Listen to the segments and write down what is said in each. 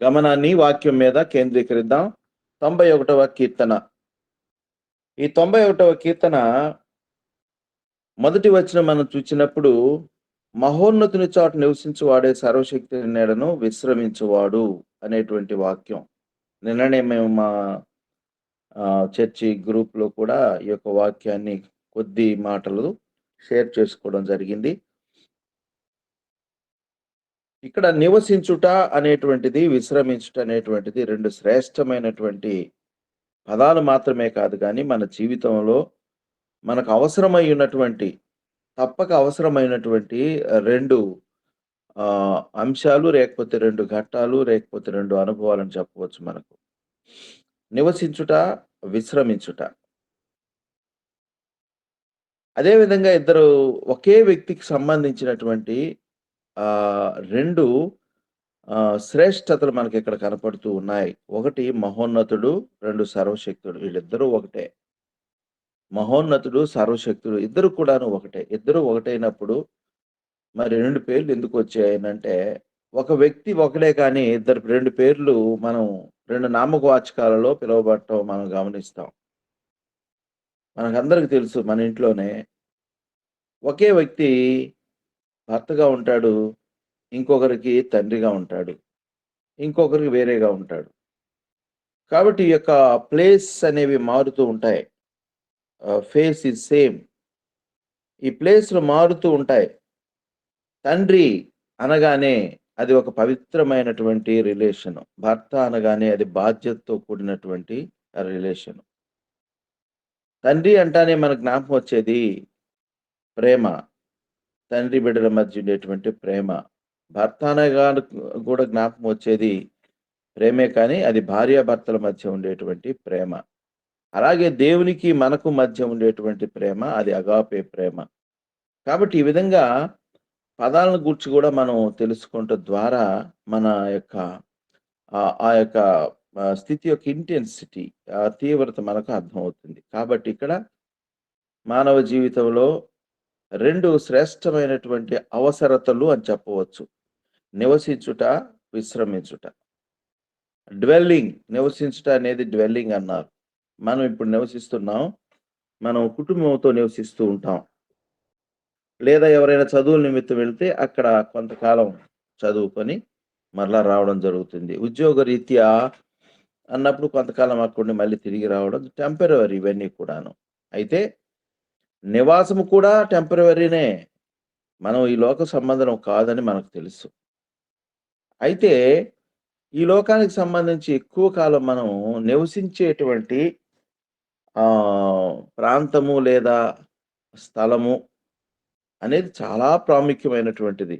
గమనాన్ని వాక్యం మీద కేంద్రీకరిద్దాం. 91వ కీర్తన. ఈ 91వ కీర్తన మొదటి వచనం మనం చూచినప్పుడు, మహోన్నతుని చాటు నివసించువాడే సర్వశక్తి నీడను విశ్రమించువాడు అనేటువంటి వాక్యం. నిన్ననే మేము మా చర్చి గ్రూప్‌లో కూడా ఈ యొక్క వాక్యాన్ని కొద్ది మాటలు షేర్ చేసుకోవడం జరిగింది. ఇక్కడ నివసించుట అనేటువంటిది, విశ్రమించుట అనేటువంటిది 2 శ్రేష్టమైనటువంటి పదాలు మాత్రమే కాదు గానీ, మన జీవితంలో మనకు అవసరమై ఉన్నటువంటి, తప్పక అవసరమైనటువంటి 2 అంశాలు, లేకపోతే 2 ఘట్టాలు, లేకపోతే 2 అనుభవాలని చెప్పవచ్చు మనకు. నివసించుట, విశ్రమించుట. అదే విధంగా ఇద్దరు ఒకే వ్యక్తికి సంబంధించినటువంటి 2 శ్రేష్టతలు మనకిక్కడ కనపడుతూ ఉన్నాయి. ఒకటి మహోన్నతుడు, 2 సర్వశక్తుడు. వీళ్ళిద్దరూ ఒకటే. మహోన్నతుడు, సర్వశక్తుడు ఇద్దరు కూడాను ఒకటే. ఇద్దరు ఒకటైనప్పుడు మరి 2 పేర్లు ఎందుకొచ్చాయనంటే, ఒక వ్యక్తి ఒకడే కానీ ఇద్దరు 2 పేర్లు మనం 2 నామవాచకాలలో పిలువబడటం మనం గమనిస్తాం. మనకందరికి తెలుసు మన ఇంట్లోనే ఒకే వ్యక్తి భర్తగా ఉంటాడు. ఇంకొకరికి తండ్రిగా ఉంటాడు. ఇంకొకరికి వేరేగా ఉంటాడు. కాబట్టి ఈ యొక్క ప్లేస్ అనేవి మారుతూ ఉంటాయి. Face is same. ఈ ప్లేస్‌లు మారుతూ ఉంటాయి. తండ్రి అనగానే అది ఒక పవిత్రమైనటువంటి రిలేషను. భర్త అనగానే అది బాధ్యతతో కూడినటువంటి రిలేషను. తండ్రి అంటానే మనకు జ్ఞాపకం వచ్చేది ప్రేమ. తండ్రి బిడ్డల మధ్య ఉండేటువంటి ప్రేమ. భర్త అనగానే కూడా జ్ఞాపకం వచ్చేది ప్రేమే కానీ అది భార్యాభర్తల మధ్య ఉండేటువంటి ప్రేమ. అలాగే దేవునికి మనకు మధ్య ఉండేటువంటి ప్రేమ అది అగాపే ప్రేమ. కాబట్టి ఈ విధంగా పదాలను గూర్చి గూడా మనం తెలుసుకుంటం ద్వారా మన యొక్క ఆ యొక్క స్థితి యొక్క ఇంటెన్సిటీ, తీవ్రత మనకు అర్థమవుతుంది. కాబట్టి ఇక్కడ మానవ జీవితంలో 2 శ్రేష్టమైనటువంటి అవసరతలు అని చెప్పవచ్చు. నివసించుట, విశ్రమించుట. నివసించుట అనేది డ్వెల్లింగ్ అన్నారు. మనం ఇప్పుడు నివసిస్తున్నాం. మనం కుటుంబంతో నివసిస్తూ ఉంటాం. లేదా ఎవరైనా చదువుల నిమిత్తం వెళ్తే అక్కడ కొంతకాలం చదువుకొని మరలా రావడం జరుగుతుంది. ఉద్యోగరీత్యా అన్నప్పుడు కొంతకాలం అక్కడుండి మళ్ళీ తిరిగి రావడం టెంపరరీ ఇవన్నీ కూడాను. అయితే నివాసము కూడా టెంపరవరీనే. మనం ఈ లోక సంబంధం కాదని మనకు తెలుసు. అయితే ఈ లోకానికి సంబంధించి ఎక్కువ కాలం మనం నివసించేటువంటి ప్రాంతము లేదా స్థలము అనేది చాలా ప్రాముఖ్యమైనటువంటిది.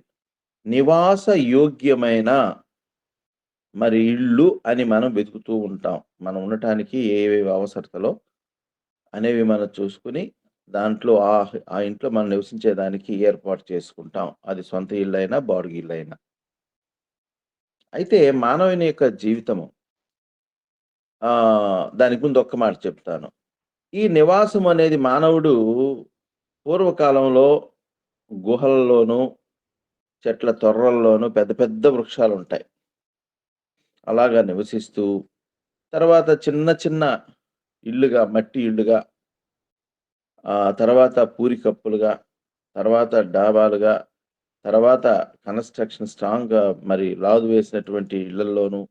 నివాస యోగ్యమైన మరి ఇల్లు అని మనం వెతుకుతూ ఉంటాం. మనం ఉండటానికి ఏవేవి అవసరతలో అనేవి మనం చూసుకొని, దాంట్లో ఆ ఇంట్లో మనం నివసించేదానికి ఏర్పాటు చేసుకుంటాం. అది సొంత ఇల్లైనా, బాడుగ ఇల్లైనా. అయితే మానవుని యొక్క జీవితము దానికి ముందు ఒక్క మాట చెప్తాను. ఈ నివాసం అనేది మానవుడు పూర్వకాలంలో గుహలలోను, చెట్ల తొర్రల్లోనూ పెద్ద పెద్ద వృక్షాలుంటాయి. అలాగా నివసిస్తూ, తర్వాత చిన్న చిన్న ఇల్లుగా, మట్టి ఇల్లుగా, తర్వాత పూరికప్పులుగా, తర్వాత డాబాలుగా, తర్వాత కన్‌స్ట్రక్షన్ స్ట్రాంగ్‌గా మరి లాదు వేసినటువంటి ఇళ్లల్లోనూ,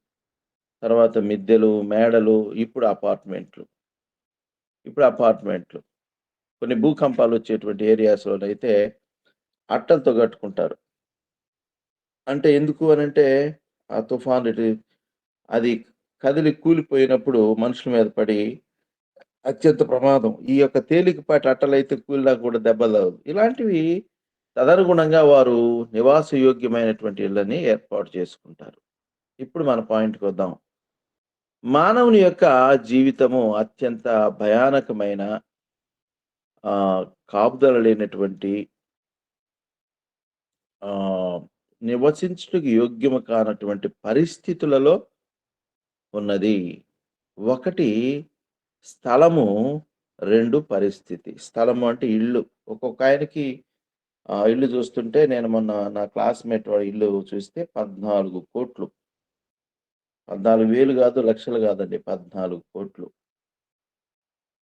తర్వాత మిద్దెలు, మేడలు, ఇప్పుడు అపార్ట్‌మెంట్లు. కొన్ని భూకంపాలొచ్చేటువంటి ఏరియాస్‌లోనైతే అట్టలతో కట్టుకుంటారు. అంటే ఎందుకు అనంటే, ఆ తుఫాను అది కదిలి కూలిపోయినప్పుడు మనుషుల మీద పడి అత్యంత ప్రమాదం. ఈ యొక్క తేలికపాటి అట్టలైతే కూలినా కూడా దెబ్బలు తగలవు. ఇలాంటివి తదనుగుణంగా వారు నివాసయోగ్యమైనటువంటి ఇళ్ళని ఏర్పాటు చేసుకుంటారు. ఇప్పుడు మన పాయింట్‌కొద్దాం. మానవుని యొక్క జీవితము అత్యంత భయానకమైన కాపుదల లేనటువంటి ఆహ్, నివసించుటకు యోగ్యము కానటువంటి పరిస్థితులలో ఉన్నది. ఒకటి స్థలము, 2 పరిస్థితి. స్థలము అంటే ఇల్లు. ఒక్కొక్కాయనకి ఇల్లు చూస్తుంటే నేను మొన్న నా క్లాస్‌మేట్ వాడి ఇల్లు చూస్తే 14,00,00,000 14,000 గాదు, లక్షలు గాదండి. 14,00,00,000.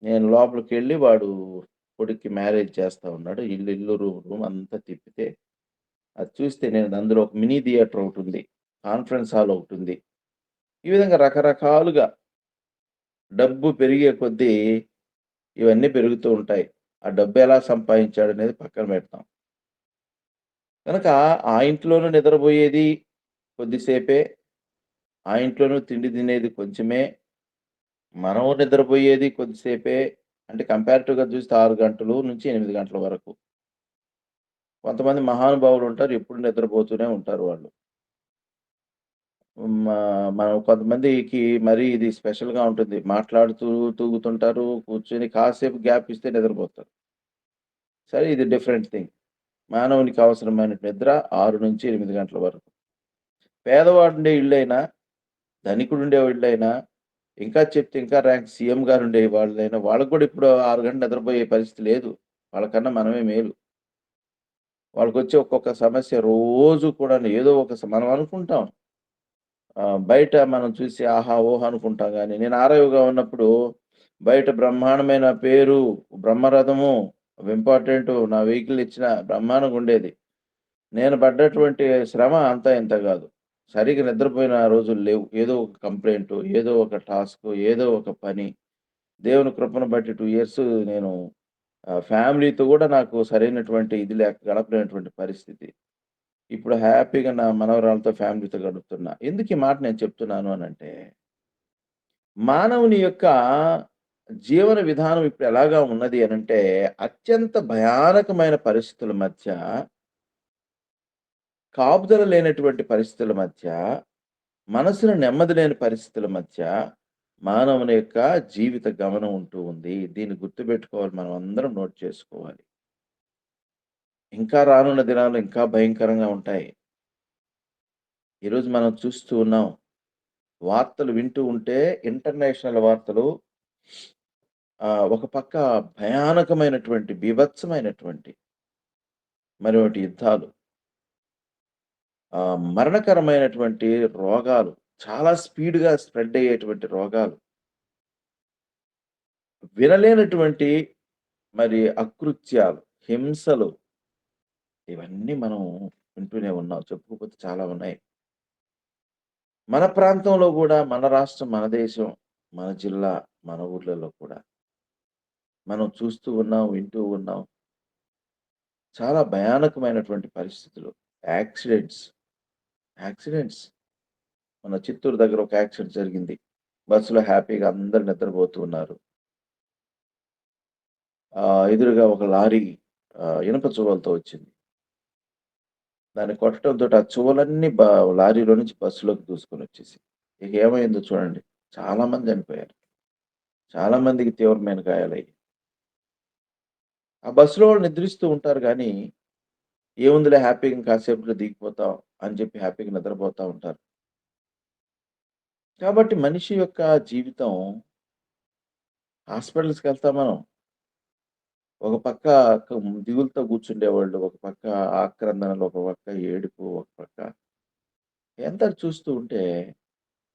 నేను లోపలికెళ్ళి వాడు కొడుక్కి మ్యారేజ్ చేస్తా ఉన్నాడు. ఇల్లు, రూమ్ అంతా తిప్పితే అది చూస్తే నేను అందులో ఒక మినీ థియేటర్ ఒకటుంది. కాన్ఫరెన్స్ హాల్ ఒకటుంది. ఈ విధంగా రకరకాలుగా డబ్బు పెరిగే కొద్దీ ఇవన్నీ పెరుగుతూ ఉంటాయి. ఆ డబ్బు ఎలా సంపాదించాడనేది పక్కన పెడతాం. కనుక ఆ ఇంట్లోనూ నిద్రబోయేది కొద్దిసేపే. ఆ ఇంట్లోనూ తిండి తినేది కొంచెమే. మనం నిద్రపోయేది కొద్దిసేపే. అంటే కంపారిటివ్‌గా చూస్తే 6 గంటలు నుంచి 8 గంటల వరకు. కొంతమంది మహానుభావులుంటారు. ఎప్పుడు నిద్రపోతూనే ఉంటారు వాళ్ళు. మా మనం కొంతమందికి మరీ ఇది స్పెషల్‌గా ఉంటుంది. మాట్లాడుతూ తూగుతుంటారు. కూర్చొని కాసేపు గ్యాప్ ఇస్తే నిద్రపోతారు. సరే ఇది డిఫరెంట్ థింగ్. మానవునికి అవసరమైన నిద్ర 6-8 గంటల వరకు. పేదవాడుండే ఇల్లైనా, ధనికుడుండే ఇల్లైనా, ఇంకా చెప్తే ఇంకా ర్యాంక్ సీఎం గారుండే వాళ్ళైనా వాళ్ళకి కూడా ఇప్పుడు 6 గంటలు నిద్రపోయే పరిస్థితి లేదు. వాళ్ళకన్నా మనమే మేలు. వాళ్ళకొచ్చే ఒక్కొక్క సమస్య రోజు కూడాను ఏదో ఒక మనం అనుకుంటాం. బయట మనం చూసి ఆహా! ఓహో! అనుకుంటాం గానీ, నేను ఆర్‌ఐగా ఉన్నప్పుడు బయట బ్రహ్మాండమైన పేరు, బ్రహ్మరథము, ఇంపార్టెంటు నా వెహికల్ ఇచ్చిన బ్రహ్మాండంగుండేది. నేను పడ్డటువంటి శ్రమ అంతా ఇంత గాదు. సరిగ్గా నిద్రపోయిన రోజులు లేవు. ఏదో ఒక కంప్లెయింటు, ఏదో ఒక టాస్కు, ఏదో ఒక పని. దేవుని కృపను బట్టి 2 ఇయర్స్ నేను ఫ్యామిలీతో గూడా నాకు సరైనటువంటి ఇది లేక గడపలేనటువంటి పరిస్థితి. ఇప్పుడు హ్యాపీగా నా మనవరాలతో, ఫ్యామిలీతో గడుపుతున్నా. ఎందుకు ఈ మాట నేను చెప్తున్నాను అనంటే, మానవుని యొక్క జీవన విధానం ఇప్పుడు ఎలాగా ఉన్నది అనంటే, అత్యంత భయానకమైన పరిస్థితుల మధ్య, కాపుదల లేనటువంటి పరిస్థితుల మధ్య, మనసున నెమ్మది లేని పరిస్థితుల మధ్య, మానవుని యొక్క జీవిత గమనం ఉంటూ ఉంది. దీన్ని గుర్తుపెట్టుకోవాలి. మనం అందరం నోట్ చేసుకోవాలి. ఇంకా రానున్న దినాలు ఇంకా భయంకరంగా ఉంటాయి. ఈరోజు మనం చూస్తూ ఉన్నాం. వార్తలు వింటూ ఉంటే ఇంటర్నేషనల్ వార్తలు ఒక పక్క భయానకమైనటువంటి, బీభత్సమైనటువంటి మరొకటి యుద్ధాలు, మరణకరమైనటువంటి రోగాలు, చాలా స్పీడ్‌గా స్ప్రెడ్ అయ్యేటువంటి రోగాలు, వినలేనటువంటి మరి అకృత్యాలు, హింసలు ఇవన్నీ మనం వింటూనే ఉన్నాం. చెప్పుకోకపోతే చాలా ఉన్నాయి. మన ప్రాంతంలో గూడా, మన రాష్ట్రం, మన దేశం, మన జిల్లా, మన ఊర్లలో కూడా మనం చూస్తూ ఉన్నాం, వింటూ ఉన్నాం. చాలా భయానకమైనటువంటి పరిస్థితులు. Accidents, accidents. మన చిత్తూరు దగ్గర ఒక యాక్సిడెంట్ జరిగింది. బస్సులో హ్యాపీగా అందరూ నిద్రపోతూ ఉన్నారు. ఎదురుగా ఒక లారీ ఇనుప చువ్వలతో వచ్చింది. దాన్ని కొట్టడంతోటి ఆ చువ్వలన్నీ లారీలో నుంచి బస్సులోకి దూసుకొనొచ్చేసాయి. ఇక ఏమైందో చూడండి. చాలా మంది చనిపోయారు. చాలా మందికి తీవ్రమైన గాయాలయ్యాయి. ఆ బస్సులో వాళ్ళు నిద్రిస్తూ ఉంటారు గానీ, ఏముందిలే హ్యాపీగా ఇంకాసేపట్లో దిగిపోతాం అని చెప్పి హ్యాపీగా నిద్రపోతా ఉంటారు. కాబట్టి మనిషి యొక్క జీవితం హాస్పిటల్స్‌కెళ్తాం మనం. ఒక పక్క దిగులుతో కూర్చుండేవాళ్ళు, ఒక పక్క ఆక్రందనలు, ఒక పక్క ఏడుపు, ఒక పక్క ఇదంతా చూస్తూ ఉంటే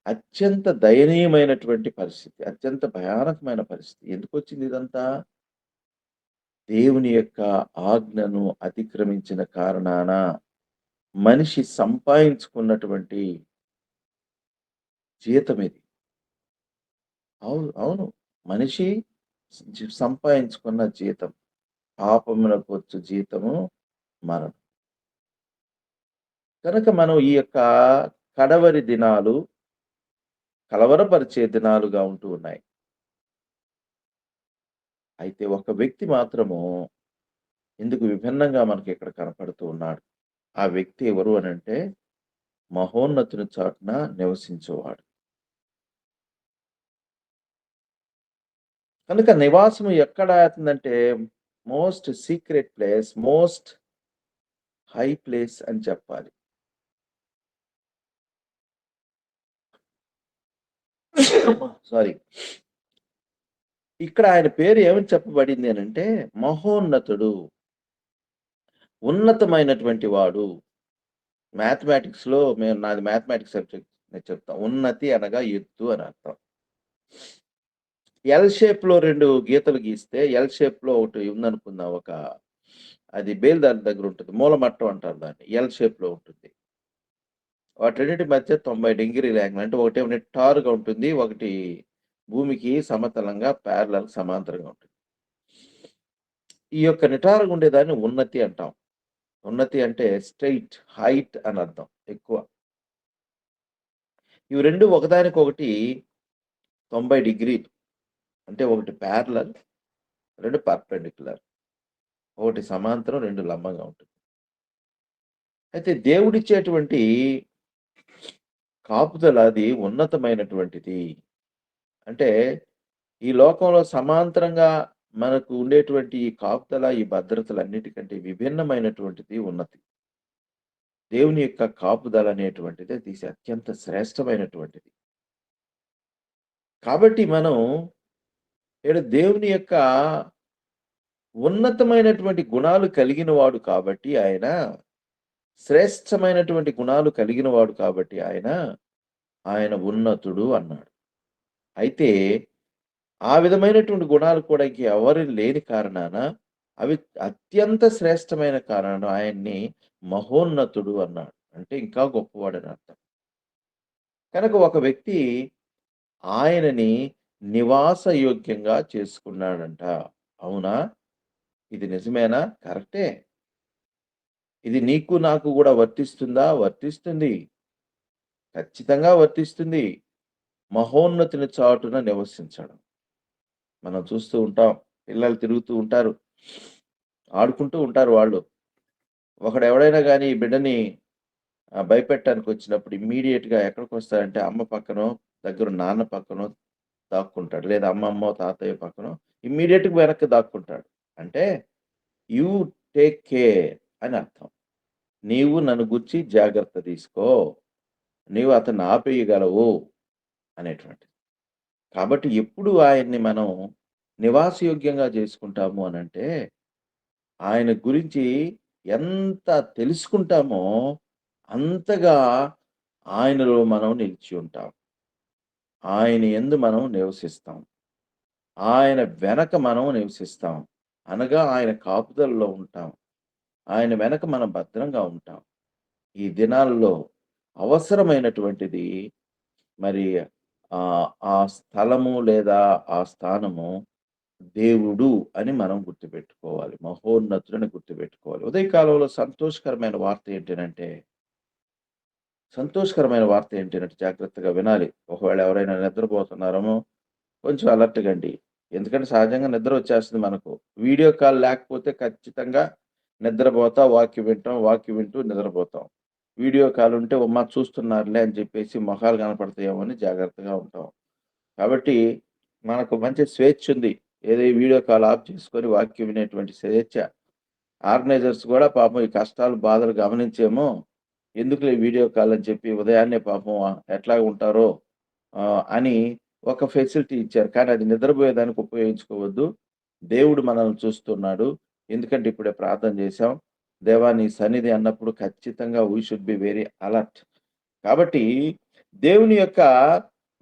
అత్యంత దయనీయమైనటువంటి పరిస్థితి. అత్యంత భయానకమైన పరిస్థితి. ఎందుకొచ్చింది ఇదంతా? దేవుని యొక్క ఆజ్ఞను అతిక్రమించిన కారణాన మనిషి సంపాదించుకున్నటువంటి జీతమిది. అవును. అవును. మనిషి సంపాదించుకున్న జీతం. పాపమునకొచ్చు జీతము మరణం. కనుక మనం ఈ యొక్క కడవరి దినాలు కలవరపరిచే దినాలుగా ఉంటూ ఉన్నాయి. అయితే ఒక వ్యక్తి మాత్రము ఇందుకు విభిన్నంగా మనకిక్కడ కనపడుతూ ఉన్నాడు. ఆ వ్యక్తి ఎవరు అనంటే మహోన్నతుని చాటున నివసించువాడు. కనుక నివాసం ఎక్కడ అవుతుందంటే most secret place, most high place అని చెప్పాలి. సారీ. ఇక్కడ ఆయన పేరు ఏమని చెప్పబడింది అనంటే మహోన్నతుడు, ఉన్నతమైనటువంటి వాడు. నాది మ్యాథమెటిక్స్ సబ్జెక్ట్. నేను చెప్తా. ఉన్నతి అనగా ఎత్తు అని అర్థం. ఎల్ షేప్‌లో 2 గీతలు గీస్తే, ఎల్ షేప్‌లో ఒకటి ఉందనుకుందాం. అది బేల్దారి దగ్గర ఉంటుంది. మూలమట్టం అంటారు దాన్ని. ఎల్ షేప్‌లో ఉంటుంది. వాటన్నిటి మధ్య 90 డిగ్రీల యాంగిల్. అంటే ఒకటేమో నిటారుగా ఉంటుంది. ఒకటి భూమికి సమతలంగా సమాంతరంగా ఉంటుంది. ఈ యొక్క నిటారుగా ఉండేదాన్ని ఉన్నతి అంటాం. ఉన్నతి అంటే స్ట్రెయిట్, హైట్ అని అర్థం ఎక్కువ. ఇవి 2 ఒకదానికొకటి 90 డిగ్రీలు. అంటే ఒకటి ప్యారలల్, 2 పర్పెండిక్యులర్. ఒకటి సమాంతరం, 2 లంబంగా ఉంటుంది. అయితే దేవుడిచ్చేటువంటి కాపుదల అది ఉన్నతమైనటువంటిది. అంటే ఈ లోకంలో సమాంతరంగా మనకు ఉండేటువంటి ఈ కాపుదల, ఈ భద్రతలన్నిటికంటే విభిన్నమైనటువంటిది ఉన్నతి. దేవుని యొక్క కాపుదల అనేటువంటిది అది అత్యంత శ్రేష్టమైనటువంటిది. కాబట్టి మనం దేవుని యొక్క ఉన్నతమైనటువంటి గుణాలు కలిగిన వాడు కాబట్టి ఆయన, శ్రేష్టమైనటువంటి గుణాలు కలిగిన వాడు కాబట్టి ఆయన ఉన్నతుడు అన్నాడు. అయితే ఆ విధమైనటువంటి గుణాలు కూడా ఇంకెవరు లేని కారణాన అవి అత్యంత శ్రేష్టమైన కారణం ఆయన్ని మహోన్నతుడు అన్నాడు. అంటే ఇంకా గొప్పవాడని అర్థం. కనుక ఒక వ్యక్తి ఆయనని నివాసయోగ్యంగా చేసుకున్నాడంట. అవునా? ఇది నిజమేనా? కరెక్టే. ఇది నీకు నాకు గూడా వర్తిస్తుందా? వర్తిస్తుంది. ఖచ్చితంగా వర్తిస్తుంది. మహోన్నతుని చాటున నివసించడం. మనం చూస్తూ ఉంటాం. పిల్లలు తిరుగుతూ ఉంటారు. ఆడుకుంటూ ఉంటారు వాళ్ళు. ఒకడెవడైనా గాని ఈ బిడ్డని భయపెట్టడానికొచ్చినప్పుడు ఇమ్మీడియేట్‌గా ఎక్కడికొస్తాడంటే అమ్మ పక్కనో, దగ్గర నాన్న పక్కనో దాక్కుంటాడు. లేదా అమ్మమ్మో, తాతయ్య పక్కనో ఇమ్మీడియేట్‌గా వెనక్కి దాక్కుంటాడు. అంటే యూ టేక్ కేర్ అని అర్థం. నీవు నన్ను గూర్చి జాగ్రత్త తీసుకో. నీవు అతన్ని ఆపేయగలవు అనేటువంటిది. కాబట్టి ఎప్పుడు ఆయన్ని మనం నివాసయోగ్యంగా చేసుకుంటాము అనంటే, ఆయన గురించి ఎంత తెలుసుకుంటామో అంతగా ఆయనలో మనం నిలిచి ఉంటాం. ఆయన యందు మనం నివసిస్తాం. ఆయన వెనక మనం నివసిస్తాం. అనగా ఆయన కాపుదలలో ఉంటాం. ఆయన వెనక మనం భద్రంగా ఉంటాం. ఈ దినాల్లో అవసరమైనటువంటిది మరి ఆ స్థలము లేదా ఆ స్థానము దేవుడు అని మనం గుర్తుపెట్టుకోవాలి. మహోన్నతుడని గుర్తుపెట్టుకోవాలి. ఉదయకాలంలో సంతోషకరమైన వార్త ఏంటంటే జాగ్రత్తగా వినాలి. ఒకవేళ ఎవరైనా నిద్రపోతున్నారేమో కొంచెం అలర్ట్‌గండి. ఎందుకంటే సహజంగా నిద్ర వచ్చేస్తుంది మనకు. వీడియో కాల్ లేకపోతే ఖచ్చితంగా నిద్రపోతా వాక్యం వింటాం. వాక్యం వింటూ నిద్రపోతాం. వీడియో కాల్ ఉంటే చూస్తున్నారులే అని చెప్పేసి మొఖాలు కనపడతాయేమో అని జాగ్రత్తగా ఉంటాం. కాబట్టి మనకు మంచి స్వేచ్ఛుంది. ఏదో ఈ వీడియో కాల్ ఆఫ్ చేసుకొని వాక్యం వినేటువంటి స్వేచ్ఛ. ఆర్గనైజర్స్ గూడా పాపం ఈ కష్టాలు, బాధలు గమనించేమో ఎందుకులే వీడియో కాల్ అని చెప్పి ఉదయాన్నే పాపం ఎట్లాగా ఉంటారో అని ఒక ఫెసిలిటీ ఇచ్చారు. కానీ అది నిద్రపోయేదానికి ఉపయోగించుకోవద్దు. దేవుడు మనల్ని చూస్తున్నాడు. ఎందుకంటే ఇప్పుడే ప్రార్థన చేశాం. దేవా నీ సన్నిధి అన్నప్పుడు ఖచ్చితంగా we should be very alert. కాబట్టి దేవుని యొక్క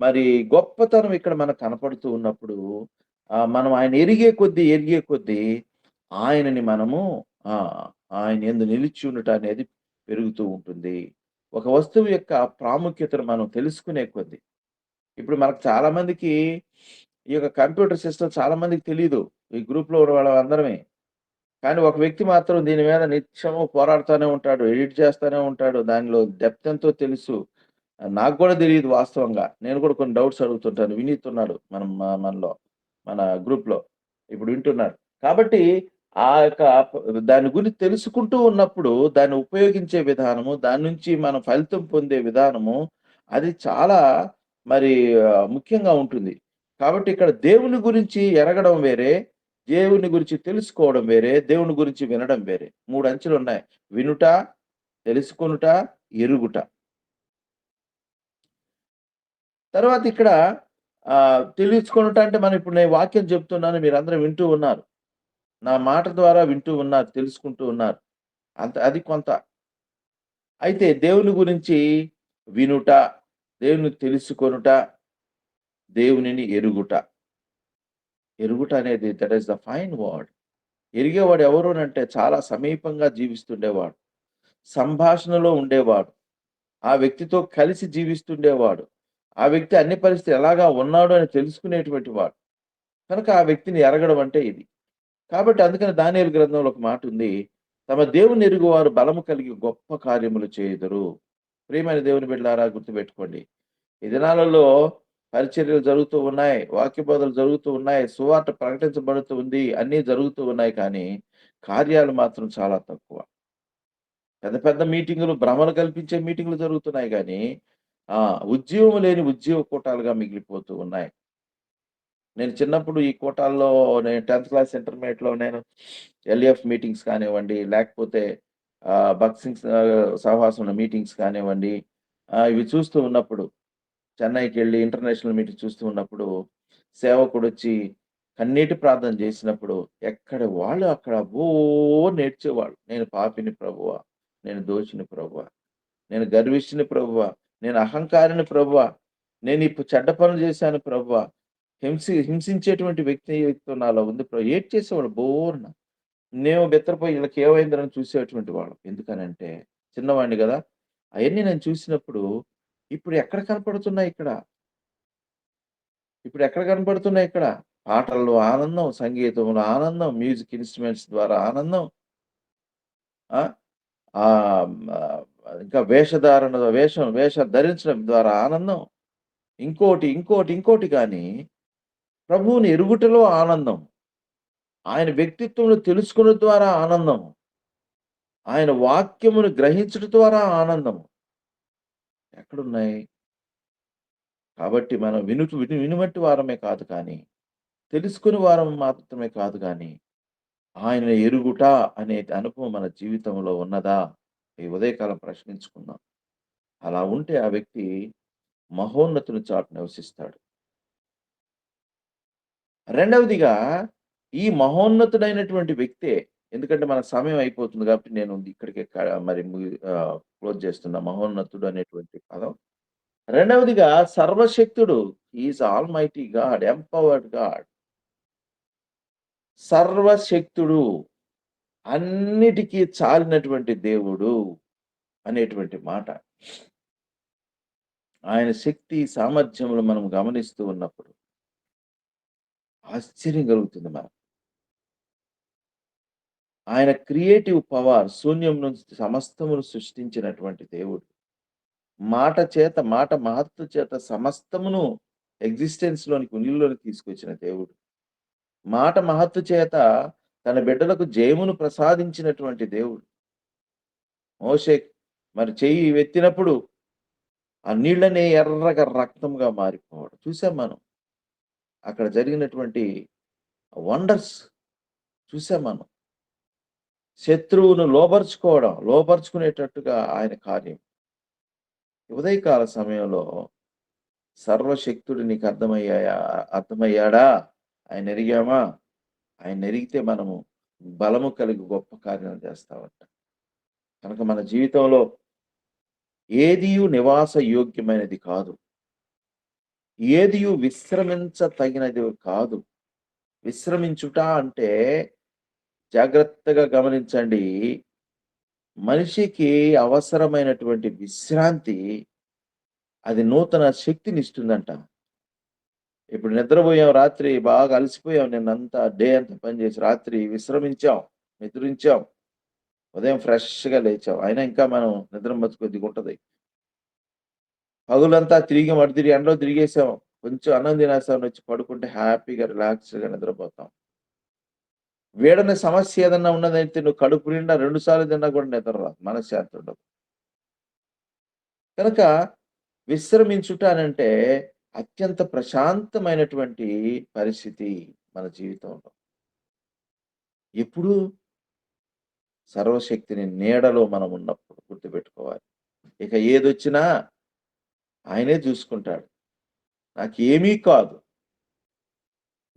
మరి గొప్పతనం ఇక్కడ మనకు కనపడుతూ ఉన్నప్పుడు మనం ఆయన ఎరిగే కొద్దీ ఆయనని మనము ఆయన యందు నిలిచి ఉండటం అనేది పెరుగుతూ ఉంటుంది. ఒక వస్తువు యొక్క ప్రాముఖ్యతను మనం తెలుసుకునే కొద్దీ ఇప్పుడు మనకు చాలా మందికి ఈ యొక్క కంప్యూటర్ సిస్టమ్ చాలా మందికి తెలీదు. ఈ గ్రూప్‌లో ఉన్న వాళ్ళందరమే. కానీ ఒక వ్యక్తి మాత్రం దీని మీద నిత్యము పోరాడుతానే ఉంటాడు. ఎడిట్ చేస్తానే ఉంటాడు. దానిలో డెప్త్ ఎంతో తెలుసు. నాకు గూడా తెలీదు వాస్తవంగా. నేను కూడా కొన్ని డౌట్స్ అడుగుతుంటాను. వినీత్ ఉన్నాడు మనలో మన గ్రూప్‌లో. ఇప్పుడు వింటున్నాడు. కాబట్టి ఆ యొక్క దాని గురించి తెలుసుకుంటూ ఉన్నప్పుడు దాన్ని ఉపయోగించే విధానము, దాని నుంచి మనం ఫలితం పొందే విధానము అది చాలా మరి ముఖ్యంగా ఉంటుంది. కాబట్టి ఇక్కడ దేవుని గురించి ఎరగడం వేరే, దేవుని గురించి తెలుసుకోవడం వేరే, దేవుని గురించి వినడం వేరే. 3 అంచెలున్నాయి. వినుట, తెలుసుకొనుట, ఎరుగుట. తర్వాత ఇక్కడ తెలుసుకొనుట అంటే మనం ఇప్పుడు నేను వాక్యం చెప్తున్నాను మీరందరూ వింటూ ఉన్నారు. నా మాట ద్వారా వింటూ ఉన్నారు, తెలుసుకుంటూ ఉన్నారు. అది కొంత. అయితే దేవుని గురించి వినుట, దేవుని తెలుసుకొనుట, దేవునిని ఎరుగుట. ఎరుగుట అనేది that is the fine word. ఎరిగేవాడు ఎవరునంటే చాలా సమీపంగా జీవిస్తుండేవాడు. సంభాషణలో ఉండేవాడు. ఆ వ్యక్తితో కలిసి జీవిస్తుండేవాడు. ఆ వ్యక్తి అన్ని పరిస్థితులు ఎలాగా ఉన్నాడు అని తెలుసుకునేటువంటి వాడు. కనుక ఆ వ్యక్తిని ఎరగడం అంటే ఇది. కాబట్టి అందుకని దానియేలు గ్రంథంలో ఒక మాటుంది. తమ దేవుని ఎరుగువారు బలము కలిగి గొప్ప కార్యములు చేయుదురు. ప్రియమైన దేవుని బిడ్డలారా గుర్తుపెట్టుకోండి. ఈ దినాలలో పరిచర్యలు జరుగుతూ ఉన్నాయి. వాక్య బోధలు జరుగుతూ ఉన్నాయి. సువార్త ప్రకటించబడుతూ ఉంది. అన్నీ జరుగుతూ ఉన్నాయి కానీ, కార్యాలు మాత్రం చాలా తక్కువ. పెద్ద పెద్ద మీటింగులు, భ్రమలు కల్పించే మీటింగులు జరుగుతున్నాయి గానీ, ఉజ్జీవం లేని ఉజ్జీవ కూటాలుగా మిగిలిపోతూ ఉన్నాయి. నేను చిన్నప్పుడు ఈ కూటాల్లో నేను 10థ్ క్లాస్ ఇంటర్మీడియేట్‌లో నేను ఎల్‌ఎఫ్ మీటింగ్స్ కానివ్వండి, లేకపోతే భక్సింగ్ సహవాసంలో మీటింగ్స్ కానివ్వండి, ఇవి చూస్తూ ఉన్నప్పుడు చెన్నైకెళ్ళి ఇంటర్నేషనల్ మీటింగ్ చూస్తూ ఉన్నప్పుడు, సేవకుడొచ్చి కన్నీటి ప్రార్థన చేసినప్పుడు, ఎక్కడ వాళ్ళు అక్కడ నేడ్చేవాళ్ళు. నేను పాపిని ప్రభువా, నేను దోషిని ప్రభువా, నేను గర్విష్ఠిని ప్రభువా, నేను అహంకారిని ప్రభువా, నేను చెడ్డ పనులు చేశాను ప్రభువా, హింసించేటువంటి వ్యక్తిత్వం నాలో ఉంది ఏడ్చేసేవాళ్ళు బోరున. నేను బిత్తరపోయి ఈళ్ళకి ఏమైందిరా చూసేటువంటి వాళ్ళం. ఎందుకనంటే చిన్నవాడిని గదా! అయన్నీ నేను చూసినప్పుడు ఇప్పుడు ఎక్కడ కనపడుతున్నాయి ఇక్కడ? ఇప్పుడెక్కడ కనపడుతున్నాయిక్కడ? పాటల్లో ఆనందం, సంగీతంలో ఆనందం, మ్యూజిక్ ఇన్‌స్ట్రుమెంట్స్ ద్వారా ఆనందం. ఆ! ఇంకా వేషం ధరించడం ద్వారా ఆనందం. ఇంకోటి గాని ప్రభువుని ఎరుగుటలో ఆనందం. ఆయన వ్యక్తిత్వమును తెలుసుకున్న ద్వారా ఆనందం. ఆయన వాక్యమును గ్రహించడం ద్వారా ఆనందం. ఎక్కడున్నాయి? కాబట్టి మనం వినుమట్టి వారమే కాదు కానీ, తెలుసుకుని వారం మాత్రమే కాదు గానీ, ఆయన ఎరుగుట అనే అనుభవం మన జీవితంలో ఉన్నదా? ఈ ఉదయకాలం ప్రశ్నించుకుందాం. అలా ఉంటే ఆ వ్యక్తి మహోన్నతుని చాటు నివసిస్తాడు. రెండవదిగా ఈ మహోన్నతుడైనటువంటి వ్యక్తే ఎందుకంటే మన సమయం అయిపోతుంది కాబట్టి నేను ఇక్కడికే మరి క్లోజ్ చేస్తున్నా. మహోన్నతుడు అనేటువంటి పదం. రెండవదిగా సర్వశక్తుడు. He is almighty God, empowered God. సర్వశక్తుడు. అన్నిటికీ చాలినటువంటి దేవుడు అనేటువంటి మాట. ఆయన శక్తి, సామర్థ్యములు మనం గమనిస్తూ ఉన్నప్పుడు ఆశ్చర్యం కలుగుతుంది మనకు. ఆయన క్రియేటివ్ పవర్ శూన్యం నుంచి సమస్తమును సృష్టించినటువంటి దేవుడు. మాట మహత్తు చేత సమస్తమును ఎగ్జిస్టెన్స్‌లోనికి ఉనికిలోకి తీసుకొచ్చిన దేవుడు. మాట మహత్తు చేత తన బిడ్డలకు జయమును ప్రసాదించినటువంటి దేవుడు. మోషే మరి చెయ్యి ఎత్తినప్పుడు ఆ నీళ్ళని ఎర్రగా రక్తంగా మారిపోవడం. చూసాం మనం. అక్కడ జరిగినటువంటి వండర్స్ చూసాం మనం. శత్రువును లోబరుచుకునేటట్టుగా ఆయన కార్యం. ఉదయకాల సమయంలో సర్వశక్తుడు నీకు అర్థమయ్యాడా? ఆయన ఎరిగామా? ఆయన ఎరిగితే మనము బలము కలిగి గొప్ప కార్యాలు చేస్తామంట. కనుక మన జీవితంలో ఏదియు నివాస యోగ్యమైనది కాదు. ఏదియు విశ్రమించతగినది కాదు. విశ్రమించుట అంటే జాగ్రత్తగా గమనించండి. మనిషికి అవసరమైనటువంటి విశ్రాంతి అది నూతన శక్తినిస్తుందంట. ఇప్పుడు నిద్రపోయాం రాత్రి బాగా అలసిపోయాం నిన్నంతా డే అంతా పనిచేసి రాత్రి విశ్రమించాం, నిద్రించాం. ఉదయం ఫ్రెష్‌గా లేచాం. అయినా ఇంకా మనం నిద్ర మత్తు కొద్దిగా ఉంటది. పగులంతా తిరిగాం, అటు తిరిగి ఎండలో తిరిగేసాం. కొంచెం అన్నం తినేసాం వచ్చి పడుకుంటే హ్యాపీగా రిలాక్స్‌గా నిద్రపోతాం. వీడని సమస్య ఏదన్నా ఉన్నదైతే నువ్వు కడుపు నిండా 2 సార్లు తిన్నా కూడా నిద్ర రాదు. మనశ్శాంతి ఉండదు. కనుక విశ్రమించుట అనంటే అత్యంత ప్రశాంతమైనటువంటి పరిస్థితి మన జీవితంలో. ఎప్పుడు సర్వశక్తిని నీడలో మనం ఉన్నప్పుడు గుర్తుపెట్టుకోవాలి. ఇక ఏదొచ్చినా ఆయనే చూసుకుంటాడు. నాకేమీ కాదు.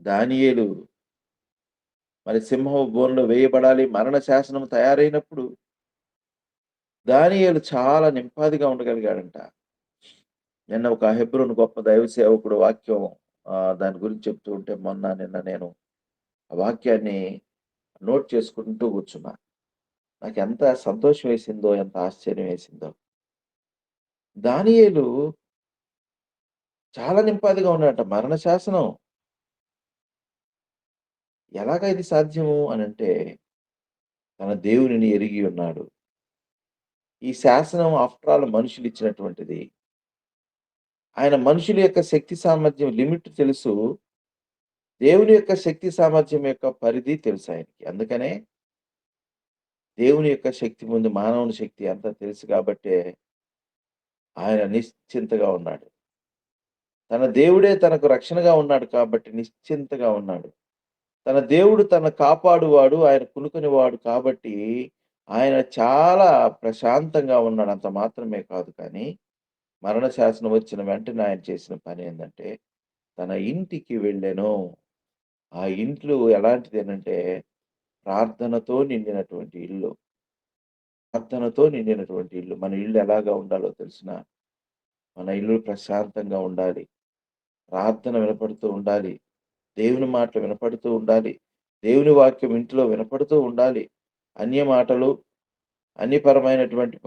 దానియేలు మరి సింహపు బోనులో వేయబడాలి. మరణ శాసనం తయారైనప్పుడు దానియేలు చాలా నింపాదిగా ఉండగలిగాడంట. నిన్న ఒక హెబ్రోను గొప్ప దైవ సేవకుడు వాక్యం దాని గురించి చెప్తూ ఉంటే నిన్న నేను ఆ వాక్యాన్ని నోట్ చేసుకుంటూ కూర్చున్నా. నాకెంత సంతోషం వేసిందో, ఎంత ఆశ్చర్యం వేసిందో. దానియేలు చాలా నింపాదిగా ఉన్నాడట. మరణ శాసనం ఎలాగా ఇది సాధ్యము అనంటే, తన దేవునిని ఎరిగి ఉన్నాడు. ఈ శాసనం ఆఫ్టర్ ఆల్ మనుషులిచ్చినటువంటిది. ఆయన మనుషుల యొక్క శక్తి సామర్థ్యం లిమిట్ తెలుసు. దేవుని యొక్క శక్తి సామర్థ్యం యొక్క పరిధి తెలుసాయనకి. అందుకనే దేవుని యొక్క శక్తి ముందు మానవుని శక్తి అంతా తెలుసు కాబట్టే ఆయన నిశ్చింతగా ఉన్నాడు. తన దేవుడే తనకు రక్షణగా ఉన్నాడు కాబట్టి నిశ్చింతగా ఉన్నాడు. తన దేవుడు తన కాపాడువాడు, ఆయన కునుకొనివాడు కాబట్టి ఆయన చాలా ప్రశాంతంగా ఉన్నాడు. అంత మాత్రమే కాదు కానీ, మరణ శాసనం వచ్చిన వెంటనే ఆయన చేసిన పనేందంటే, తన ఇంటికి వెళ్ళెను. ఆ ఇంట్లో ఎలాంటిదేనంటే, ప్రార్థనతో నిండినటువంటి ఇల్లు. ప్రార్థనతో నిండినటువంటి ఇల్లు. మన ఇల్లు ఎలాగా ఉండాలో తెలుసునా? మన ఇల్లు ప్రశాంతంగా ఉండాలి. ప్రార్థన వినపడుతూ ఉండాలి. దేవుని మాటలు వినపడుతూ ఉండాలి. దేవుని వాక్యం ఇంట్లో వినపడుతూ ఉండాలి. అన్య మాటలు, అన్యపరమైనటువంటి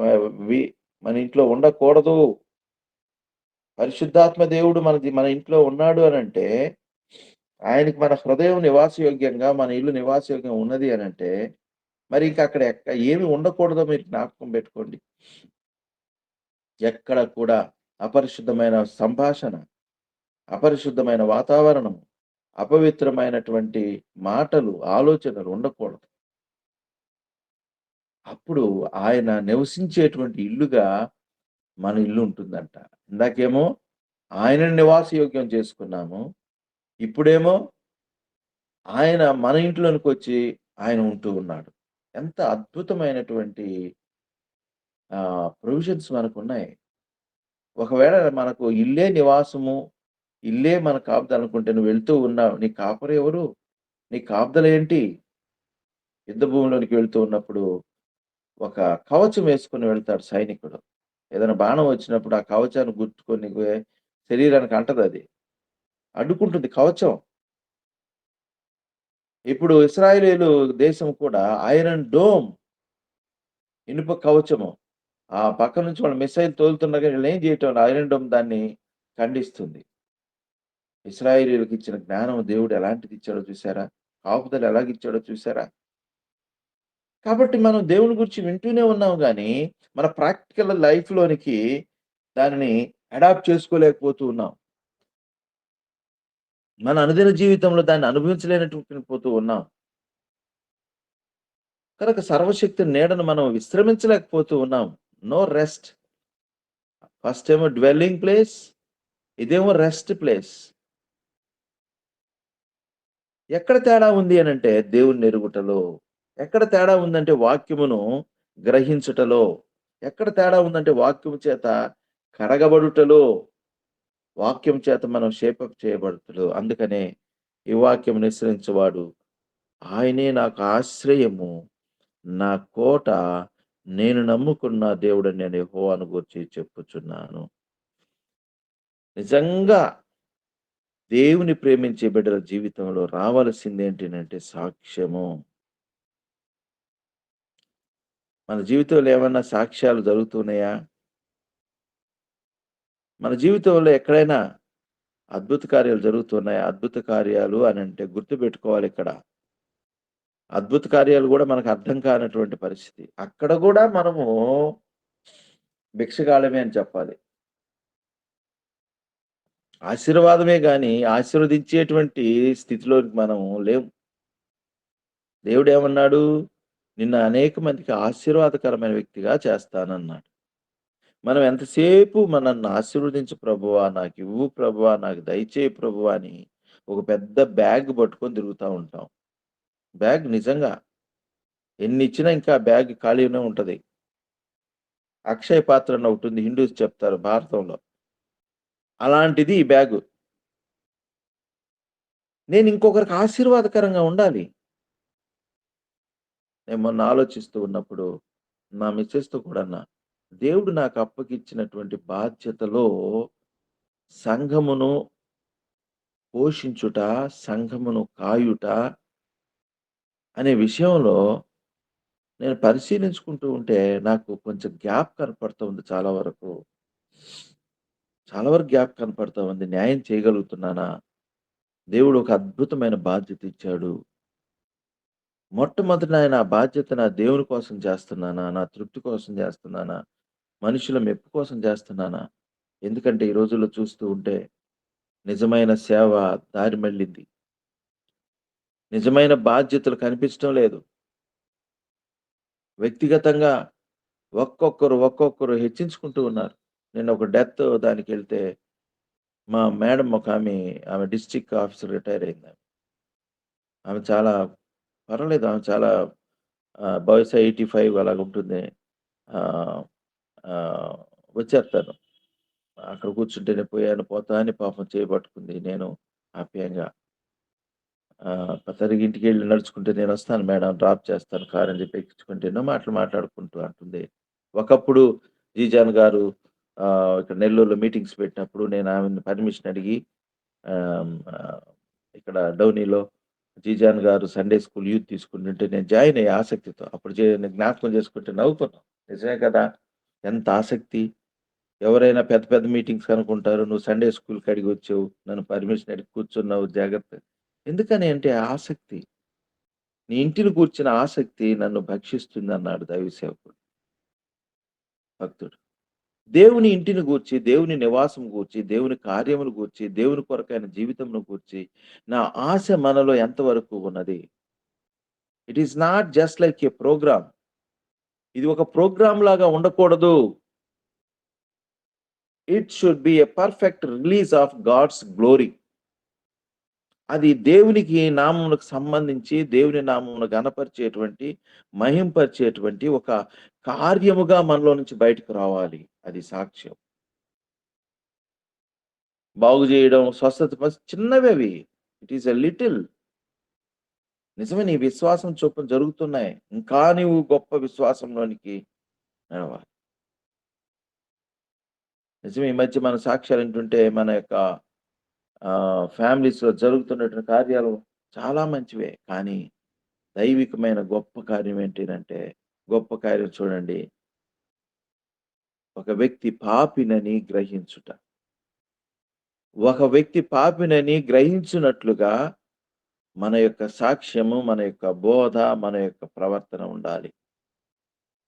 వి మన ఇంట్లో ఉండకూడదు. పరిశుద్ధాత్మ దేవుడు మన ఇంట్లో ఉన్నాడు అనంటే, ఆయనకి మన హృదయం నివాసయోగ్యంగా, మన ఇల్లు నివాసయోగ్యంగా ఉన్నది అనంటే, మరి ఇంక అక్కడ ఏమి ఉండకూడదో మీరు జ్ఞాపకం పెట్టుకోండి. ఎక్కడ కూడా అపరిశుద్ధమైన సంభాషణ, అపరిశుద్ధమైన వాతావరణం, అపవిత్రమైనటువంటి మాటలు, ఆలోచనలు ఉండకూడదు. అప్పుడు ఆయన నివసించేటువంటి ఇల్లుగా మన ఇల్లు ఉంటుందంట. ఇందాకేమో ఆయనను నివాసయోగ్యం చేసుకున్నాము. ఇప్పుడేమో ఆయన మన ఇంట్లోనికొచ్చి ఆయన ఉంటూ ఉన్నాడు. ఎంత అద్భుతమైనటువంటి ప్రొవిజన్స్ మనకున్నాయి. ఒకవేళ మనకు ఇల్లే నివాసము, ఇల్లే మన కాపుదలనుకుంటే నువ్వు వెళ్తూ ఉన్నావు. నీ కాపరి ఎవరు? నీ కాపుదలేంటి? యుద్ధ భూమిలోనికి వెళ్తూ ఉన్నప్పుడు ఒక కవచం వేసుకొని వెళ్తాడు సైనికుడు. ఏదైనా బాణం వచ్చినప్పుడు ఆ కవచాన్ని గుర్తుకొని శరీరానికి అంటదది. అడ్డుకుంటుంది కవచం. ఇప్పుడు ఇశ్రాయేలీయులు దేశం కూడా ఐరన్ డోమ్ ఇనుప కవచము. ఆ పక్క నుంచి వాళ్ళు మిస్సైల్ తోలుతుండగా వీళ్ళేం చేయటం ఐరన్ డోమ్ దాన్ని ఖండిస్తుంది. ఇశ్రాయేలీయులకి ఇచ్చిన జ్ఞానం దేవుడు ఎలాంటిది ఇచ్చాడో చూసారా? కాపుదల ఎలాగిచ్చాడో చూసారా? కాబట్టి మనం దేవుని గురించి వింటూనే ఉన్నాం గానీ, మన ప్రాక్టికల్ లైఫ్‌లోనికి దానిని అడాప్ట్ చేసుకోలేకపోతూ ఉన్నాం. మన అనుదిన జీవితంలో దాన్ని పోతూ ఉన్నాం. కనుక సర్వశక్తి నీడను మనం విశ్రమించలేకపోతూ ఉన్నాం. No rest. ఫస్ట్ ఏమో డ్వెల్లింగ్ ప్లేస్. ఇదేమో రెస్ట్ ప్లేస్. ఎక్కడ తేడా ఉంది అనంటే దేవుణ్ణి ఎరుగుటలో. ఎక్కడ తేడా ఉందంటే వాక్యమును గ్రహించుటలో. ఎక్కడ తేడా ఉందంటే వాక్యము చేత కడగబడుటలో. వాక్యం చేత మనం షేపప్ చేయబడుటలో. అందుకనే ఈ వాక్యం నిశ్చయించువాడు ఆయనే నాకు ఆశ్రయము, నా కోట, నేను నమ్ముకున్న దేవుడని నేను యెహోవాను గూర్చి చెప్పుచున్నాను. నిజంగా దేవుని ప్రేమించే బిడ్డల జీవితంలో రావాల్సిందేంటినంటే సాక్ష్యము. మన జీవితంలో ఏమన్నా సాక్ష్యాలు జరుగుతున్నాయా? మన జీవితంలో ఎక్కడైనా అద్భుత కార్యాలు జరుగుతున్నాయా? అద్భుత కార్యాలు అనంటే గుర్తుపెట్టుకోవాలిక్కడ. అద్భుత కార్యాలు గూడా మనకు అర్థం కానటువంటి పరిస్థితి. అక్కడ గూడా మనము భిక్షగాళ్ళమే అని చెప్పాలి. ఆశీర్వాదమే గాని ఆశీర్వదించేటువంటి స్థితిలోకి మనం లేము. దేవుడేమన్నాడు? నిన్ను అనేక మందికి ఆశీర్వాదకరమైన వ్యక్తిగా చేస్తానన్నాడు. మనం ఎంతసేపు నన్ను ఆశీర్వదించు ప్రభువా, నాకివ్వు ప్రభువా, నాకు దయచేయి ప్రభువా అని ఒక పెద్ద బ్యాగ్ పట్టుకొని తిరుగుతా ఉంటాం. బ్యాగ్ నిజంగా ఎన్నిచ్చినా ఇంకా బ్యాగ్ ఖాళీనే ఉంటది. అక్షయ పాత్ర అని ఒకటుంది హిందూస్ చెప్తారు భారతంలో. అలాంటిది ఈ బ్యాగు. నేను ఇంకొకరికి ఆశీర్వాదకరంగా ఉండాలి. నేను మొన్న ఆలోచిస్తూ ఉన్నప్పుడు నా మిసెస్‌తో కూడా అన్నా. దేవుడు నాకు అప్పగిచ్చినటువంటి బాధ్యతలో సంఘమును పోషించుట, సంఘమును కాయుట అనే విషయంలో నేను పరిశీలించుకుంటూ ఉంటే నాకు కొంచెం గ్యాప్ కనపడుతూ ఉంది చాలా వరకు. చాలా వరకు గ్యాప్ కనపడతా ఉంది. న్యాయం చేయగలుగుతున్నానా? దేవుడు ఒక అద్భుతమైన బాధ్యత ఇచ్చాడు. మొట్టమొదట నేను ఆ బాధ్యత నా దేవుని కోసం చేస్తున్నానా? నా తృప్తి కోసం చేస్తున్నానా? మనుషుల మెప్పు కోసం చేస్తున్నానా? ఎందుకంటే ఈ రోజుల్లో చూస్తూ ఉంటే నిజమైన సేవ దారి మళ్ళింది. నిజమైన బాధ్యతలు కనిపించటం లేదు. వ్యక్తిగతంగా ఒక్కొక్కరు హెచ్చించుకుంటూ ఉన్నారు. నిన్న ఒక డెత్ దానికెళ్తే మా మేడమ్ ఆమె డిస్ట్రిక్ట్ ఆఫీసర్ రిటైర్ అయిందామె. ఆమె చాలా పర్వాలేదు. ఆమె చాలా బహుశా 85 అలాగుంటుంది. ఆహ్, ఆహ్, వచ్చారు తను. అక్కడ కూర్చుంటే నేను పోయాను పోతా అని పాపం చేయి పట్టుకుంది. నేను ఆప్యాయంగా సరే ఇంటికెళ్ళి నడుచుకుంటే నేనొస్తాను మేడం డ్రాప్ చేస్తాను కార్ అని చెప్పి ఎక్కించుకుంటే ఎన్నో మాటలు మాట్లాడుకుంటూ అంటుంది. ఒకప్పుడు జీజాన్ గారు ఇక్కడ నెల్లూరులో మీటింగ్స్ పెట్టినప్పుడు నేను ఆమెని పర్మిషన్ అడిగి ఆహ్, ఆహ్, ఇక్కడ డౌనీలో జీజాన్ గారు సండే స్కూల్ యూత్ తీసుకుంటుంటే నేను జాయిన్ అయ్యా ఆసక్తితో. అప్పుడు నేను జ్ఞాపకం చేసుకుంటే నవ్వుకున్నాం. నిజమే కదా! ఎంత ఆసక్తి. ఎవరైనా పెద్ద పెద్ద మీటింగ్స్ అనుకుంటారు. నువ్వు సండే స్కూల్‌కి అడిగొచ్చావు. నన్ను పర్మిషన్ అడిగి కూర్చున్నావు జాగ్రత్త. ఎందుకని అంటే ఆసక్తి. నీ ఇంటిని గూర్చిన ఆసక్తి నన్ను భక్షిస్తుందన్నాడు దైవ సేవకుడు, భక్తుడు. దేవుని ఇంటిని గూర్చి, దేవుని నివాసం గూర్చి, దేవుని కార్యములు గూర్చి, దేవుని కొరకైన జీవితమును గూర్చి, నా ఆశ మనలో ఎంతవరకు ఉన్నది? It is not just like a program. ఇది ఒక ప్రోగ్రామ్ లాగా ఉండకూడదు. It should be a perfect release of God's glory. అది దేవునికి నామమునకు సంబంధించి, దేవుని నామమును ఘనపరిచేటువంటి, మహింపరిచేటువంటి ఒక కార్యముగా మనలో నుంచి బయటకు రావాలి. అది సాక్ష్యం. బాగు జేయడం, స్వస్థత చిన్నవే అవి. It is a little. నిజమే నీ విశ్వాసం చొప్పున జరుగుతున్నాయి. ఇంకా నీవు గొప్ప విశ్వాసంలోనికి నడవాలి. నిజమే ఈ మధ్య మన సాక్ష్యాలు వింటుంటే మన యొక్క ఫ్యామిలీస్‌లో జరుగుతున్నటువంటి కార్యాలు చాలా మంచివే. కానీ దైవికమైన గొప్ప కార్యం ఏంటిదంటే, గొప్ప కార్యం చూడండి. ఒక వ్యక్తి పాపినని గ్రహించుట. ఒక వ్యక్తి పాపినని గ్రహించునట్లుగా మన యొక్క సాక్ష్యము, మన యొక్క బోధ, మన యొక్క ప్రవర్తన ఉండాలి.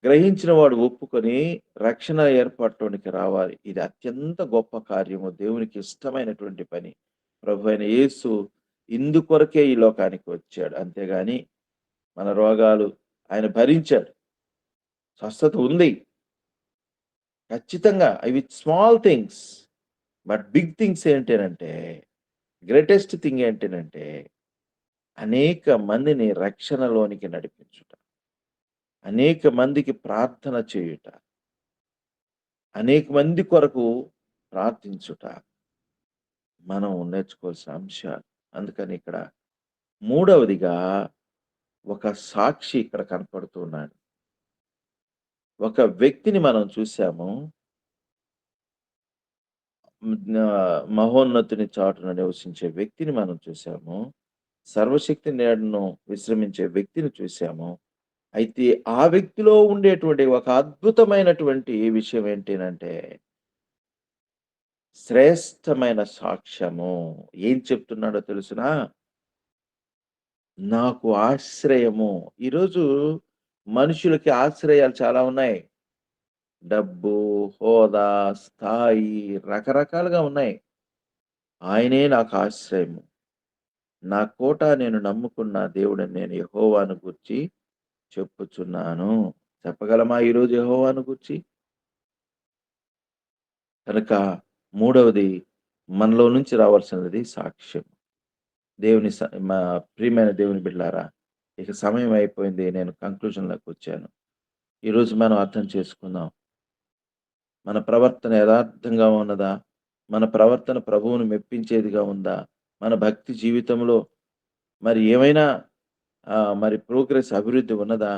గ్రహించిన వాడు ఒప్పుకొని రక్షణ ఏర్పాటులోనికి రావాలి. ఇది అత్యంత గొప్ప కార్యము. దేవునికి ఇష్టమైనటువంటి పని. ప్రభువైన యేసు ఇందుకొరకే ఈ లోకానికి వచ్చాడు. అంతేగాని మన రోగాలు ఆయన భరించాడు. స్వస్థత ఉంది. ఖచ్చితంగా. ఇవి small things. But big things ఏంటనంటే, గ్రేటెస్ట్ థింగ్ ఏంటనంటే, అనేక మందిని రక్షణలోనికి నడిపించుట. అనేక మందికి ప్రార్థన చేయుట. అనేక మంది కొరకు ప్రార్థించుట. మనం నేర్చుకోవాల్సిన అంశాలు. అందుకని ఇక్కడ మూడవదిగా ఒక సాక్షి ఇక్కడ కనపడుతూ ఉన్నాడు. ఒక వ్యక్తిని మనం చూసాము. మహోన్నతుని చాటున నివసించే వ్యక్తిని మనం చూసాము. సర్వశక్తి నీడను విశ్రమించే వ్యక్తిని చూసాము. అయితే ఆ వ్యక్తిలో ఉండేటువంటి ఒక అద్భుతమైనటువంటి విషయం ఏంటినంటే, శ్రేష్టమైన సాక్ష్యము. ఏం చెప్తున్నాడో తెలుసునా? నాకు ఆశ్రయము. ఈరోజు మనుషులకి ఆశ్రయాలు చాలా ఉన్నాయి. డబ్బు, హోదా, స్థాయి రకరకాలుగా ఉన్నాయి. ఆయనే నాకు ఆశ్రయము. నా కోట నేను నమ్ముకున్న దేవుడని నేను యెహోవాను గూర్చి చెప్పుచున్నాను. చెప్పగలమా ఈరోజు యెహోవాను గూర్చి? కనుక మూడవది మనలో నుంచి రావాల్సినది సాక్ష్యం. దేవుని స మా ప్రియమైన దేవుని బిడ్డలారా, ఇక సమయం అయిపోయింది. నేను కంక్లూజన్‌లోకొచ్చాను. ఈరోజు మనం అర్థం చేసుకుందాం. మన ప్రవర్తన యథార్థంగా ఉన్నదా? మన ప్రవర్తన ప్రభువును మెప్పించేదిగా ఉందా? మన భక్తి జీవితంలో మరి ఏమైనా మరి ప్రోగ్రెస్ అభివృద్ధి ఉన్నదా?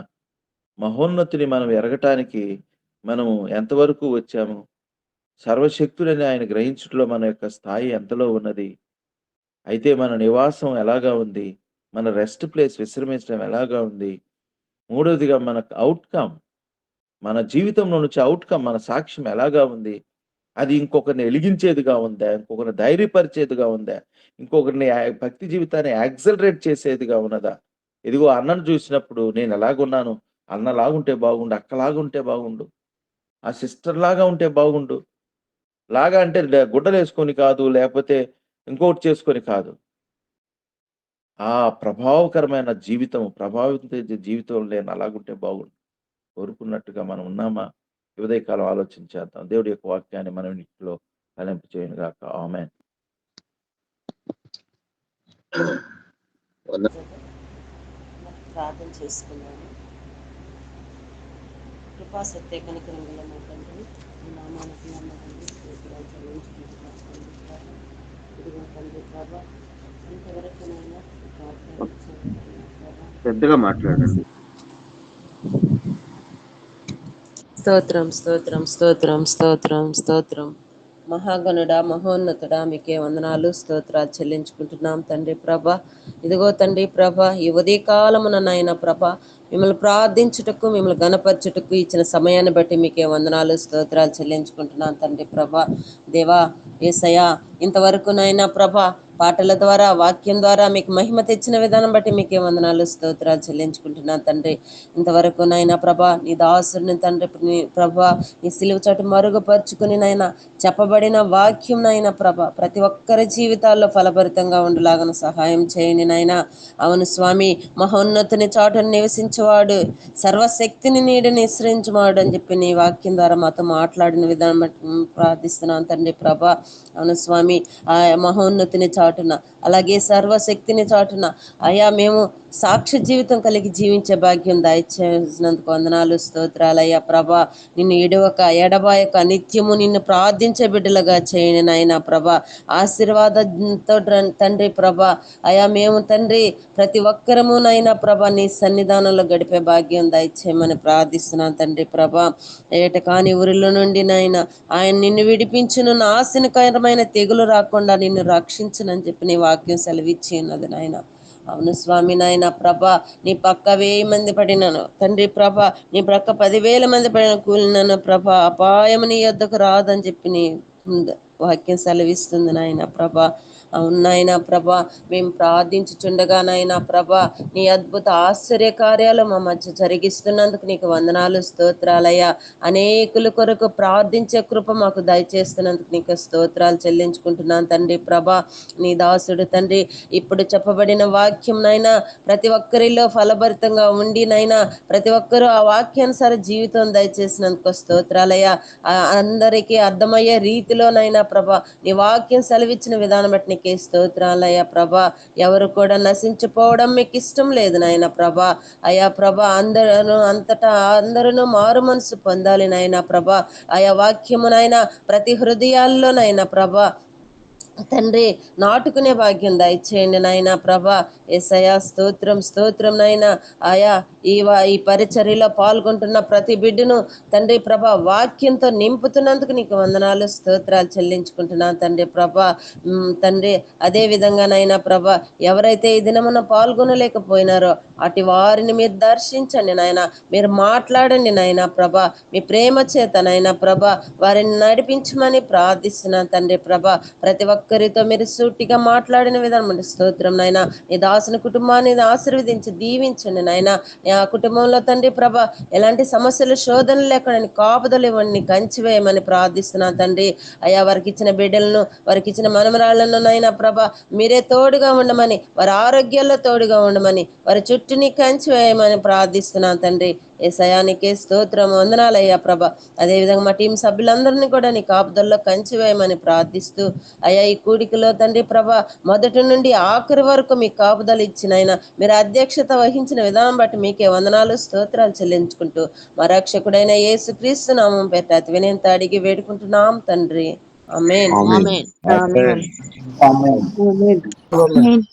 మహోన్నతుని మనం ఎరగటానికి మనము ఎంతవరకు వచ్చాము? సర్వశక్తుడని ఆయన గ్రహించుటలో మన యొక్క స్థాయి ఎంతలో ఉన్నది? అయితే మన నివాసం ఎలాగా ఉంది? మన రెస్ట్ ప్లేస్ విశ్రమించడం ఎలాగా ఉంది? మూడోదిగా మనకు ఔట్‌కమ్, మన జీవితంలో నుంచి ఔట్‌కమ్, మన సాక్ష్యం ఎలాగా ఉంది? అది ఇంకొకరిని ఎలిగించేదిగా ఉందా? ఇంకొకరిని ధైర్యపరిచేదిగా ఉందా? ఇంకొకరిని భక్తి జీవితాన్ని యాక్సలరేట్ చేసేదిగా ఉన్నదా? ఇదిగో అన్నను చూసినప్పుడు నేను ఎలాగున్నాను? అన్నలాగుంటే బాగుండు, అక్కలాగుంటే బాగుండు, ఆ సిస్టర్‌లాగా ఉంటే బాగుండు. లాగా అంటే గుడ్డలేసుకొని కాదు, లేపోతే ఇంకోటి చేసుకొని కాదు. ఆ ప్రభావకరమైన జీవితం, ప్రభావితం చేసే జీవితం నేను అలాగుంటే బాగుండు. కోరుకున్నట్టుగా మనం ఉన్నామా? ఈ ఉదయకాలం ఆలోచన చేద్దాం. దేవుడి యొక్క వాక్యాన్ని మన ఇంట్లో ఫలింప చేయనుగాక. ఆమేన్. ప్రార్థన చేసుకున్నాను. కృపా సత్య కనికరం గల మా తండ్రి, ఈ నామానికి నమ్మకండి స్తోత్రాలు చెల్లించుకుంటున్నాం తండ్రి ప్రభా. ఇదిగో తండ్రి ప్రభా, ఇంతవరకునైనా ప్రార్థన ఇచ్చాను ప్రభా. పెద్దగా మాట్లాడండి. స్తోత్రం స్తోత్రం స్తోత్రం స్తోత్రం స్తోత్రం. మహాగణుడా మహోన్నతుడా మీకే వందనాలు స్తోత్రాలు చెల్లించుకుంటున్నాం తండ్రి ప్రభ. ఇదిగో తండ్రి ప్రభ, ఈ ఉదయకాలమున నాయన ప్రభ మిమ్మల్ని ప్రార్థించుటకు, మిమ్మల్ని గణపరచుటకు ఇచ్చిన సమయాన్ని బట్టి మీకే వందనాలు స్తోత్రాలు చెల్లించుకుంటున్నాం తండ్రి ప్రభ. దేవా యేసయ్యా, ఇంతవరకు నాయన ప్రభ పాటల ద్వారా, వాక్యం ద్వారా మీకు మహిమ తెచ్చిన విధానం బట్టి మీకే వందనాలు స్తోత్రాలు చెల్లించుకుంటున్నాను తండ్రి. ఇంతవరకు నాయన ప్రభ నీ దాసుని తండ్రి ప్రభ నీ సిలువ చాటు మరుగుపరుచుకుని నాయన చెప్పబడిన వాక్యం నాయన ప్రభ ప్రతి ఒక్కరి జీవితాల్లో ఫలభరితంగా ఉండలాగన సహాయం చేయండి నాయన. అవును స్వామి, మహోన్నతుని చాటును నివసించేవాడు, సర్వశక్తిని నీడని విశ్రయించువాడు అని చెప్పి నీ వాక్యం ద్వారా మాతో మాట్లాడిన విధానం బట్టి ప్రార్థిస్తున్నాను తండ్రి ప్రభ. అవును స్వామి, ఆ మహోన్నతిని చాటున, అలాగే సర్వశక్తిని చాటున అయా మేము సాక్ష్య జీవితం కలిగి జీవించే భాగ్యం దయచేసినందుకు వందనాలు స్తోత్రాలయ్యా ప్రభ. నిన్ను ఎడబాయక నిత్యము నిన్ను ప్రార్థించే బిడ్డలుగా చేయండి నాయన ప్రభ. ఆశీర్వాదంతో తండ్రి ప్రభ అయా మేము తండ్రి ప్రతి ఒక్కరము నైనా ప్రభ నీ సన్నిధానంలో గడిపే భాగ్యం దయచేయమని ప్రార్థిస్తున్నాను తండ్రి ప్రభ. ఏటకాని ఊరిలో నుండి నాయన ఆయన నిన్ను విడిపించును, నాశనకరమైన తెగులు రాకుండా నిన్ను రక్షించునని చెప్పి నీ వాక్యం సెలవిచ్చి ఉన్నది నాయన. అవును స్వామి నాయన ప్రభ, నీ పక్క 1000 మంది పడినను తండ్రి ప్రభ, నీ ప్రక్క 10,000 మంది పడిన కూలినను ప్రభ, అపాయము నీ యొద్దకు రాదని చెప్పి నీ వాక్యం సెలవిస్తుంది నాయన ప్రభ. అవును నాయన ప్రభ, మేము ప్రార్థించుచుండగా నాయన ప్రభ నీ అద్భుత ఆశ్చర్య కార్యాలు మా మధ్య జరిగిస్తున్నందుకు నీకు వందనాలు స్తోత్రాలయ్యా. అనేకుల కొరకు ప్రార్థించే కృప మాకు దయచేస్తున్నందుకు నీకు స్తోత్రాలు చెల్లించుకుంటున్నాను తండ్రి ప్రభ. నీ దాసుడు తండ్రి ఇప్పుడు చెప్పబడిన వాక్యం నైనా ప్రతి ఒక్కరిలో ఫలభరితంగా ఉండి నైనా ప్రతి ఒక్కరూ ఆ వాక్యానుసార జీవితం దయచేసినందుకు స్తోత్రాలయ్యా. అందరికీ అర్థమయ్యే రీతిలోనైనా ప్రభ నీ వాక్యం సెలవిచ్చిన విధానం బట్టి నీకే స్తోత్రాలయ్యా ప్రభ. ఎవరు కూడా నశించిపోవడం మీకు ఇష్టం లేదు నాయన ప్రభ. అయా ప్రభ, అందరూ మారు మనసు పొందాలి నాయన ప్రభ. ఆయా వాక్యమునైనా ప్రతి హృదయాల్లోనైనా ప్రభ తండ్రి నాటుకునే భాగ్యం దయచేయండి నాయన ప్రభ. యేసయ్యా స్తోత్రం స్తోత్రం నాయన. ఆయా ఈ పరిచర్యలో పాల్గొంటున్న ప్రతి బిడ్డను తండ్రి ప్రభ వాక్యంతో నింపుతున్నందుకు నీకు వందనాలు స్తోత్రాలు చెల్లించుకుంటున్నాను తండ్రి ప్రభ. తండ్రి అదే విధంగా నాయన ప్రభ ఎవరైతే ఈ దినమున పాల్గొనలేకపోయినారో అటు వారిని మీరు దర్శించండి నాయన, మీరు మాట్లాడండి నాయన ప్రభ, మీ ప్రేమ చేత నాయన ప్రభ వారిని నడిపించమని ప్రార్థిస్తున్నాను తండ్రి ప్రభ. ప్రతి ఒక్కరితో మీరు సూటిగా మాట్లాడిన విధానం స్తోత్రం నాయన. నీ దాసుని కుటుంబాన్ని ఆశీర్వదించి దీవించండి నాయన. ఆ కుటుంబంలో తండ్రి ప్రభ ఎలాంటి సమస్యలు శోధనలు లేకుండా కాపుదలు ఇవ్వండి, కంచి వేయమని ప్రార్థిస్తున్నాను తండ్రి. అయ్యా వారికి ఇచ్చిన బిడ్డలను, వారికి ఇచ్చిన మనమరాళ్లను నాయన ప్రభ మీరే తోడుగా ఉండమని, వారి ఆరోగ్యాల్లో తోడుగా ఉండమని, వారి చుట్టూని కంచి వేయమని ప్రార్థిస్తున్నాను తండ్రి. యేసయ్యానికే స్తోత్రం వందనాలయ్యా ప్రభ. అదేవిధంగా మా టీం సభ్యులందరినీ కూడా నీ కాపుదల్లో కంచి వేయమని ప్రార్థిస్తూ అయ్యా ఈ కూడికలో తండ్రి ప్రభ మొదటి నుండి ఆఖరి వరకు మీ కాపుదలు ఇచ్చిన ఆయన మీరు అధ్యక్షత వహించిన విధానం బట్టి మీకే వందనాలు స్తోత్రాలు చెల్లించుకుంటూ మా రక్షకుడైన యేసుక్రీస్తు నామం పేరిట అతి వినయంత అడిగి వేడుకుంటున్నాం తండ్రి. ఆమేన్. ఆమేన్. ఆమేన్. ఆమేన్. ఆమేన్. ఆమేన్.